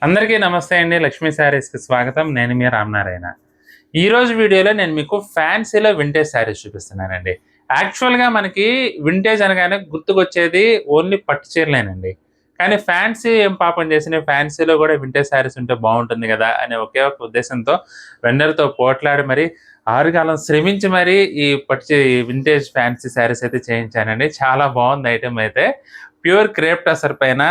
అందరికీ నమస్తే అండి. లక్ష్మీ శారీస్కి స్వాగతం. నేను మీ రామనారాయణ. ఈరోజు వీడియోలో నేను మీకు ఫ్యాన్సీలో వింటేజ్ శారీస్ చూపిస్తున్నానండి. యాక్చువల్గా మనకి వింటేజ్ అనగానే గుర్తుకొచ్చేది ఓన్లీ పట్టు చీరలేనండి. కానీ ఫ్యాన్సీ ఏం పాపం చేసిన ఫ్యాన్సీలో కూడా వింటేజ్ శారీస్ ఉంటే బాగుంటుంది కదా అనే ఒకే ఒక ఉద్దేశంతో వెండర్తో పోట్లాడి మరి ఆరుగాలం శ్రమించి మరి ఈ వింటేజ్ ఫ్యాన్సీ శారీస్ అయితే చేయించానండి. చాలా బాగుంది ఐటమ్ అయితే. ప్యూర్ క్రేప్ టసర్ పైన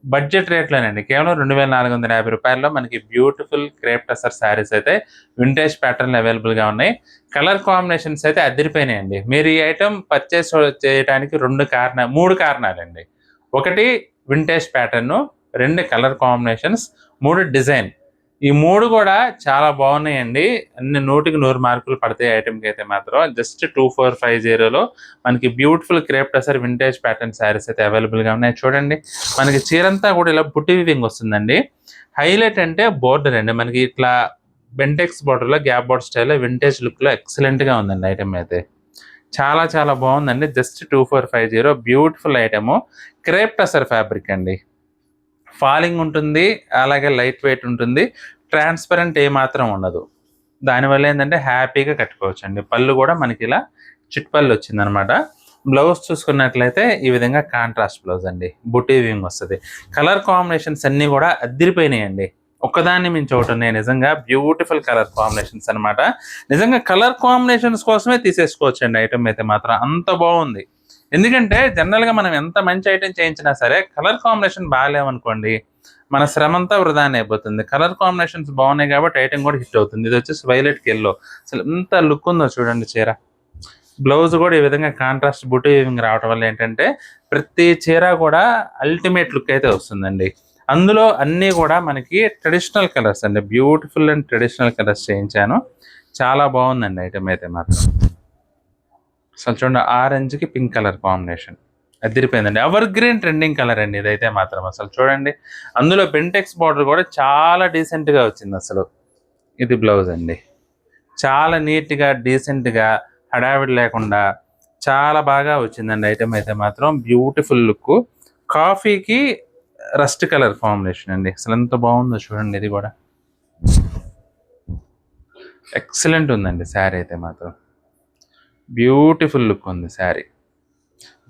బడ్జెట్ రేట్లోనండి. కేవలం రూ. 2450లో మనకి బ్యూటిఫుల్ క్రేప్ టసర్ శారీస్ అయితే వింటేజ్ ప్యాటర్న్‌లో అవైలబుల్‌గా ఉన్నాయి. కలర్ కాంబినేషన్స్ అయితే అదిరిపోయినాయండి. మీరు ఈ ఐటెమ్ పర్చేస్ చేయడానికి 3 కారణాలండి. ఒకటి vintage pattern, 2 colour combinations, 3 design. ఈ 3 కూడా చాలా బాగున్నాయండి. అన్ని 100కి 100 మార్కులు పడతాయి ఐటెంకి అయితే మాత్రం. జస్ట్ 2450లో మనకి beautiful crepe tussar vintage pattern saris అయితే అవైలబుల్గా ఉన్నాయి. చూడండి, మనకి చీరంతా కూడా ఇలా బుట్టి వీవింగ్ వస్తుందండి. హైలైట్ అంటే బోర్డర్ అండి. మనకి ఇట్లా బెంటెక్స్ బోర్డర్లో గ్యాప్ బోర్డర్ స్టైల్లో వింటేజ్ లుక్లో ఎక్సలెంట్గా ఉందండి ఐటమ్ అయితే. చాలా చాలా బాగుందండి. Just 2450 beautiful item. Crepe tussar fabric అండి. ఫాలింగ్ ఉంటుంది, అలాగే లైట్ వెయిట్ ఉంటుంది, ట్రాన్స్పరెంట్ ఏమాత్రం ఉండదు. దానివల్ల ఏంటంటే హ్యాపీగా కట్టుకోవచ్చండి. పళ్ళు కూడా మనకి ఇలా చిట్పళ్ళు వచ్చిందనమాట. బ్లౌజ్ చూసుకున్నట్లయితే ఈ విధంగా కాంట్రాస్ట్ బ్లౌజ్ అండి, బుటీ వీవింగ్ వస్తుంది. కలర్ కాంబినేషన్స్ అన్నీ కూడా అద్దిరిపోయినాయండి. ఒక్కదాన్ని మించి ఒకటి ఉన్నాయి. నిజంగా బ్యూటిఫుల్ కలర్ కాంబినేషన్స్ అనమాట. నిజంగా కలర్ కాంబినేషన్స్ కోసమే తీసేసుకోవచ్చండి ఐటమ్ అయితే మాత్రం. అంత బాగుంది. ఎందుకంటే జనరల్గా మనం ఎంత మంచి ఐటమ్ చేయించినా సరే కలర్ కాంబినేషన్ బాగాలేమనుకోండి, మన శ్రమంతా వృధానే అయిపోతుంది. కలర్ కాంబినేషన్స్ బాగున్నాయి కాబట్టి ఐటమ్ కూడా హిట్ అవుతుంది. ఇది వచ్చేసి వైలెట్కి ఎల్లో. అసలు ఎంత లుక్ ఉందో చూడండి చీర. బ్లౌజ్ కూడా ఈ విధంగా కాంట్రాస్ట్ బుటీ వీవింగ్ రావడం వల్ల ఏంటంటే ప్రతి చీర కూడా అల్టిమేట్ లుక్ అయితే వస్తుందండి. అందులో అన్నీ కూడా మనకి ట్రెడిషనల్ కలర్స్ అండి. బ్యూటిఫుల్ అండ్ ట్రెడిషనల్ కలర్స్ చేయించాను. చాలా బాగుందండి ఐటమ్ అయితే మాత్రం. అసలు చూడండి, ఆరెంజ్కి పింక్ కలర్ కాంబినేషన్ అదిరిపోయిందండి. ఎవర్ గ్రీన్ ట్రెండింగ్ కలర్ అండి ఇదైతే మాత్రం. అసలు చూడండి, అందులో బెంటెక్స్ బార్డర్ కూడా చాలా డీసెంట్గా వచ్చింది అసలు. ఇది బ్లౌజ్ అండి. చాలా నీట్గా డీసెంట్గా హడావిడి లేకుండా చాలా బాగా వచ్చిందండి ఐటమ్ అయితే మాత్రం. Beautiful look. కాఫీకి రస్ట్ కలర్ కాంబినేషన్ అండి. అసలు ఎంత బాగుందో చూడండి. ఇది కూడా ఎక్సలెంట్ ఉందండి శారీ అయితే మాత్రం. బ్యూటిఫుల్ లుక్ ఉంది శారీ.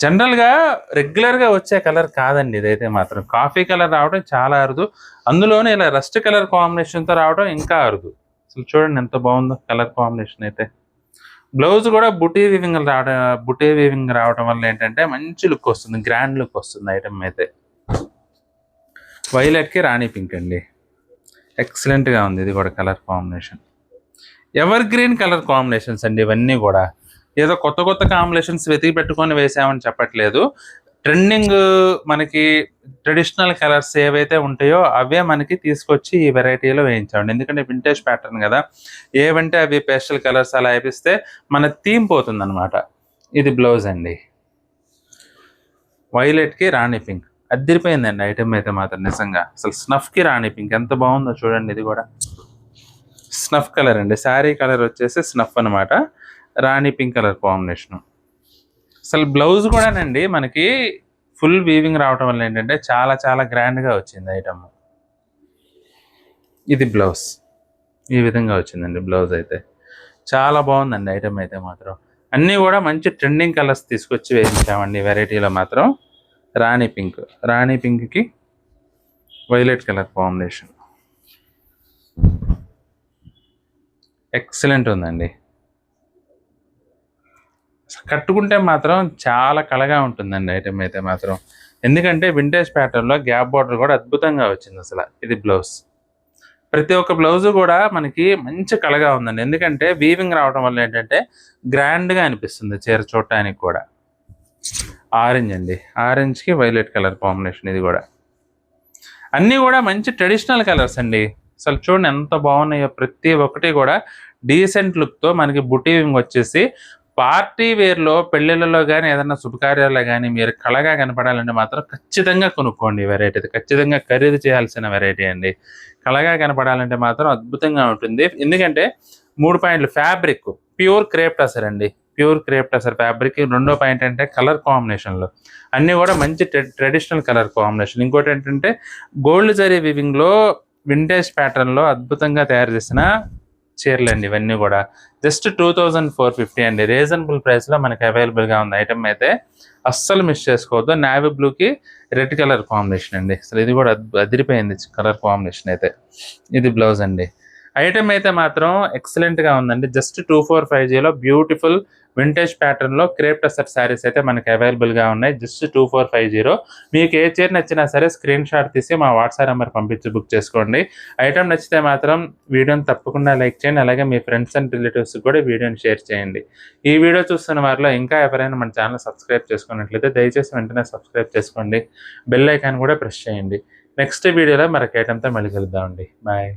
జనరల్గా రెగ్యులర్గా వచ్చే కలర్ కాదండి ఇదైతే మాత్రం. కాఫీ కలర్ రావడం చాలా అరుదు, అందులోనే ఇలా రస్ట్ కలర్ కాంబినేషన్తో రావడం ఇంకా అరుదు. అసలు చూడండి ఎంత బాగుందో కలర్ కాంబినేషన్ అయితే. బ్లౌజ్ కూడా బుటీ వీవింగ్ రావడం వల్ల ఏంటంటే మంచి లుక్ వస్తుంది, గ్రాండ్ లుక్ వస్తుంది ఐటమ్ అయితే. వైలెట్కి రాణి పింక్ అండి. ఎక్సలెంట్గా ఉంది ఇది కూడా colour combination. Ever green colour combinations అండి ఇవన్నీ కూడా. ఏదో కొత్త కొత్త కాంబినేషన్స్ వెతికి పెట్టుకొని వేసామని చెప్పట్లేదు. ట్రెండింగ్ మనకి ట్రెడిషనల్ కలర్స్ ఏవైతే ఉంటాయో అవే మనకి తీసుకొచ్చి ఈ వెరైటీలో వేయించామండి. ఎందుకంటే వింటేజ్ ప్యాటర్న్ కదా, ఏవంటే అవి పేస్టల్ కలర్స్ అలా వేపిస్తే మన థీమ్ పోతుందన్నమాట. ఇది బ్లౌజ్ అండి. వైలెట్కి రాణి పింక్ అదిరిపోయిందండి ఐటమ్ అయితే మాత్రం. నిజంగా అసలు స్నఫ్కి రాణి పింక్ ఎంత బాగుందో చూడండి. ఇది కూడా స్నఫ్ కలర్ అండి. శారీ కలర్ వచ్చేసి స్నఫ్ అనమాట. రాణి పింక్ కలర్ కాంబినేషన్. అసలు బ్లౌజ్ కూడానండి మనకి ఫుల్ వీవింగ్ రావటం వల్ల ఏంటంటే చాలా చాలా గ్రాండ్గా వచ్చింది ఐటమ్. ఇది బ్లౌజ్ ఈ విధంగా వచ్చిందండి. బ్లౌజ్ అయితే చాలా బాగుందండి ఐటమ్ అయితే మాత్రం. అన్నీ కూడా మంచి ట్రెండింగ్ కలర్స్ తీసుకొచ్చి వేయించామండి వెరైటీలో మాత్రం. రాణి పింక్కి వైలెట్ కలర్ కాంబినేషన్ ఎక్సలెంట్ ఉందండి. కట్టుకుంటే మాత్రం చాలా కళగా ఉంటుందండి ఐటమ్ అయితే మాత్రం. ఎందుకంటే వింటేజ్ ప్యాటర్న్లో గ్యాప్ బార్డర్ కూడా అద్భుతంగా వచ్చింది అసలు. ఇది బ్లౌజ్. ప్రతి ఒక్క బ్లౌజ్ కూడా మనకి మంచి కళగా ఉందండి. ఎందుకంటే వీవింగ్ రావడం వల్ల ఏంటంటే గ్రాండ్గా అనిపిస్తుంది చీర చూడటానికి కూడా. ఆరెంజ్ అండి. ఆరెంజ్కి వైలెట్ కలర్ కాంబినేషన్. ఇది కూడా అన్నీ కూడా మంచి ట్రెడిషనల్ కలర్స్ అండి. అసలు చూడండి ఎంత బాగున్నాయో. ప్రతి ఒక్కటి కూడా డీసెంట్ లుక్తో మనకి బుటీ వీవింగ్ వచ్చేసి పార్టీ వేర్లో పెళ్ళిళ్ళలో కానీ ఏదైనా శుభకార్యాల్లో కానీ మీరు కళగా కనపడాలంటే మాత్రం ఖచ్చితంగా కొనుక్కోండి ఈ వెరైటీ. ఖచ్చితంగా ఖరీదు చేయాల్సిన వెరైటీ అండి. కళగా కనపడాలంటే మాత్రం అద్భుతంగా ఉంటుంది. ఎందుకంటే 3 పాయింట్లు ఫ్యాబ్రిక్ ప్యూర్ క్రేప్ టసర్ అండి. Pure crepe tussar fabric. రెండో పాయింట్ అంటే కలర్ కాంబినేషన్లో అన్నీ కూడా మంచి ట్రెడిషనల్ కలర్ కాంబినేషన్. ఇంకోటి ఏంటంటే గోల్డ్ జరీ వివింగ్లో వింటేజ్ ప్యాటర్న్లో అద్భుతంగా తయారు చేసిన చీరలు అండి ఇవన్నీ కూడా. జస్ట్ 2450 అండి. రీజనబుల్ ప్రైస్లో మనకి అవైలబుల్గా ఉంది ఐటమ్ అయితే. అస్సలు మిస్ చేసుకోవద్దు. నావీ బ్లూకి రెడ్ కలర్ కాంబినేషన్ అండి. అసలు ఇది కూడా అదిరిపోయింది కలర్ కాంబినేషన్ అయితే. ఇది బ్లౌజ్ అండి. ఐటమ్ అయితే మాత్రం ఎక్సలెంట్గా ఉందండి. జస్ట్ 2450లో బ్యూటిఫుల్ వింటేజ్ ప్యాటర్న్లో క్రేప్ టసర్ శారీస్ అయితే మనకి అవైలబుల్గా ఉన్నాయి. జస్ట్ 2450. మీకు ఏ చీర నచ్చినా సరే స్క్రీన్ షాట్ తీసి మా వాట్సాప్ నెంబర్ పంపించి బుక్ చేసుకోండి. ఐటమ్ నచ్చితే మాత్రం వీడియోని తప్పకుండా లైక్ చేయండి. అలాగే మీ ఫ్రెండ్స్ అండ్ రిలేటివ్స్కి కూడా వీడియోని షేర్ చేయండి. ఈ వీడియో చూస్తున్న వారిలో ఇంకా ఎవరైనా మన ఛానల్ సబ్స్క్రైబ్ చేసుకున్నట్లయితే దయచేసి వెంటనే సబ్స్క్రైబ్ చేసుకోండి. బెల్ ఐకాన్ కూడా ప్రెస్ చేయండి. నెక్స్ట్ వీడియోలో మరొక ఐటమ్తో మళ్ళీ కలుద్దామండి. బాయ్.